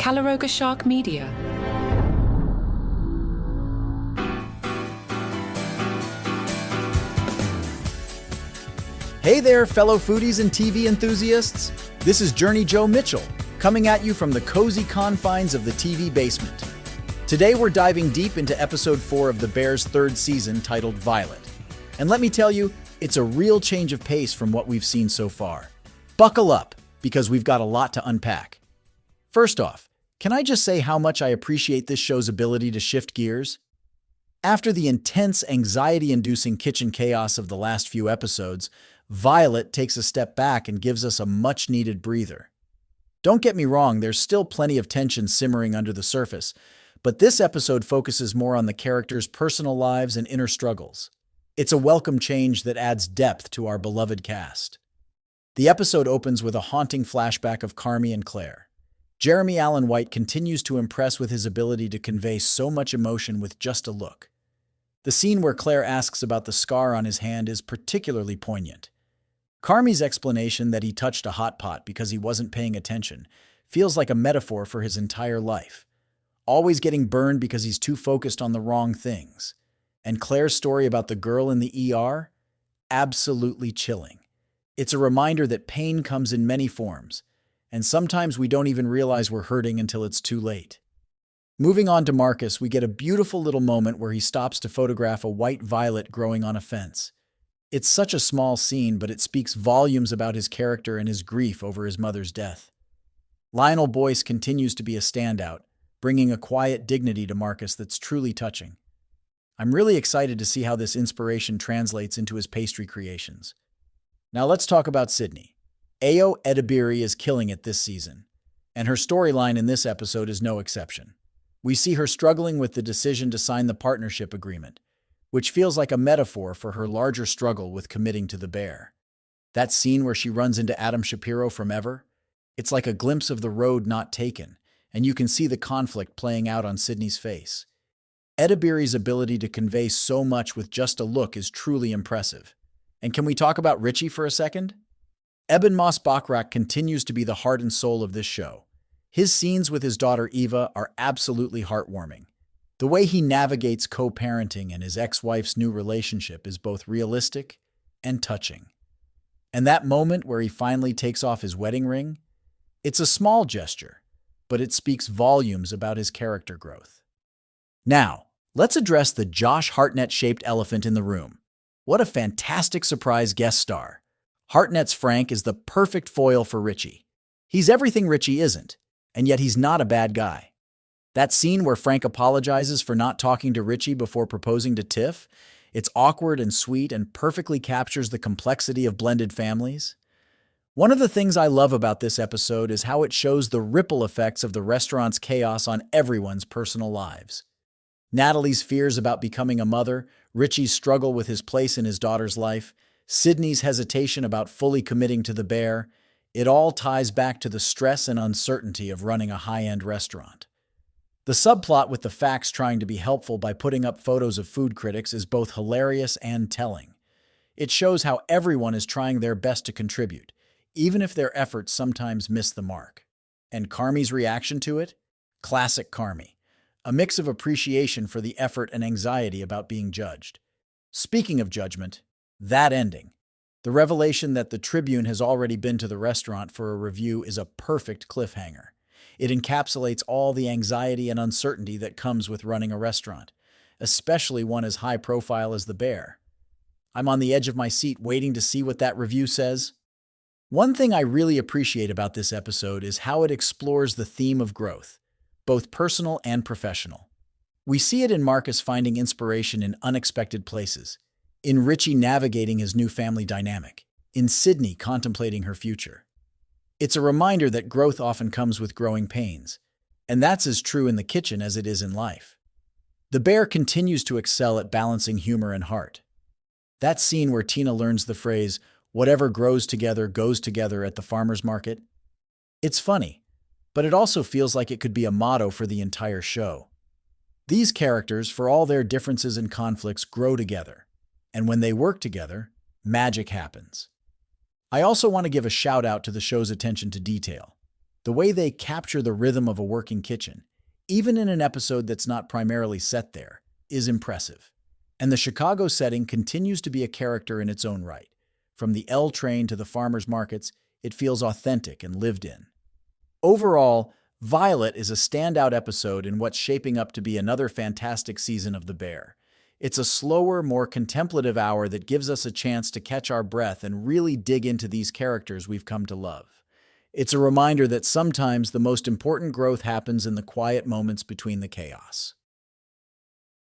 Shark Media. Hey there, fellow foodies and TV enthusiasts. This is Journey Joe Mitchell, coming at you from the cozy confines of the TV basement. Today we're diving deep into episode 4 of The Bear's third season, titled Violet. And let me tell you, it's a real change of pace from what we've seen so far. Buckle up, because we've got a lot to unpack. First off, can I just say how much I appreciate this show's ability to shift gears? After the intense, anxiety-inducing kitchen chaos of the last few episodes, Violet takes a step back and gives us a much-needed breather. Don't get me wrong, there's still plenty of tension simmering under the surface, but this episode focuses more on the characters' personal lives and inner struggles. It's a welcome change that adds depth to our beloved cast. The episode opens with a haunting flashback of Carmy and Claire. Jeremy Allen White continues to impress with his ability to convey so much emotion with just a look. The scene where Claire asks about the scar on his hand is particularly poignant. Carmy's explanation that he touched a hot pot because he wasn't paying attention feels like a metaphor for his entire life. Always getting burned because he's too focused on the wrong things. And Claire's story about the girl in the ER? Absolutely chilling. It's a reminder that pain comes in many forms, and sometimes we don't even realize we're hurting until it's too late. Moving on to Marcus, we get a beautiful little moment where he stops to photograph a white violet growing on a fence. It's such a small scene, but it speaks volumes about his character and his grief over his mother's death. Lionel Boyce continues to be a standout, bringing a quiet dignity to Marcus that's truly touching. I'm really excited to see how this inspiration translates into his pastry creations. Now let's talk about Sydney. Ayo Edebiri is killing it this season, and her storyline in this episode is no exception. We see her struggling with the decision to sign the partnership agreement, which feels like a metaphor for her larger struggle with committing to the bear. That scene where she runs into Adam Shapiro from Ever? It's like a glimpse of the road not taken, and you can see the conflict playing out on Sydney's face. Edebiri's ability to convey so much with just a look is truly impressive. And can we talk about Richie for a second? Eben Moss Bachrach continues to be the heart and soul of this show. His scenes with his daughter Eva are absolutely heartwarming. The way he navigates co-parenting and his ex-wife's new relationship is both realistic and touching. And that moment where he finally takes off his wedding ring? It's a small gesture, but it speaks volumes about his character growth. Now, let's address the Josh Hartnett-shaped elephant in the room. What a fantastic surprise guest star. Hartnett's Frank is the perfect foil for Richie. He's everything Richie isn't, and yet he's not a bad guy. That scene where Frank apologizes for not talking to Richie before proposing to Tiff, it's awkward and sweet and perfectly captures the complexity of blended families. One of the things I love about this episode is how it shows the ripple effects of the restaurant's chaos on everyone's personal lives. Natalie's fears about becoming a mother, Richie's struggle with his place in his daughter's life, Sydney's hesitation about fully committing to the bear, it all ties back to the stress and uncertainty of running a high-end restaurant. The subplot with the facts trying to be helpful by putting up photos of food critics is both hilarious and telling. It shows how everyone is trying their best to contribute, even if their efforts sometimes miss the mark. And Carmy's reaction to it? Classic Carmy. A mix of appreciation for the effort and anxiety about being judged. Speaking of judgment, that ending. The revelation that the Tribune has already been to the restaurant for a review is a perfect cliffhanger. It encapsulates all the anxiety and uncertainty that comes with running a restaurant, especially one as high profile as the Bear. I'm on the edge of my seat waiting to see what that review says. One thing I really appreciate about this episode is how it explores the theme of growth, both personal and professional. We see it in Marcus finding inspiration in unexpected places, in Richie navigating his new family dynamic, in Sydney contemplating her future. It's a reminder that growth often comes with growing pains, and that's as true in the kitchen as it is in life. The Bear continues to excel at balancing humor and heart. That scene where Tina learns the phrase, "Whatever grows together goes together" at the farmer's market? It's funny, but it also feels like it could be a motto for the entire show. These characters, for all their differences and conflicts, grow together, and when they work together, magic happens. I also want to give a shout out to the show's attention to detail. The way they capture the rhythm of a working kitchen, even in an episode that's not primarily set there, is impressive. And the Chicago setting continues to be a character in its own right. From the L train to the farmers markets, it feels authentic and lived in. Overall, Violet is a standout episode in what's shaping up to be another fantastic season of The Bear. It's a slower, more contemplative hour that gives us a chance to catch our breath and really dig into these characters we've come to love. It's a reminder that sometimes the most important growth happens in the quiet moments between the chaos.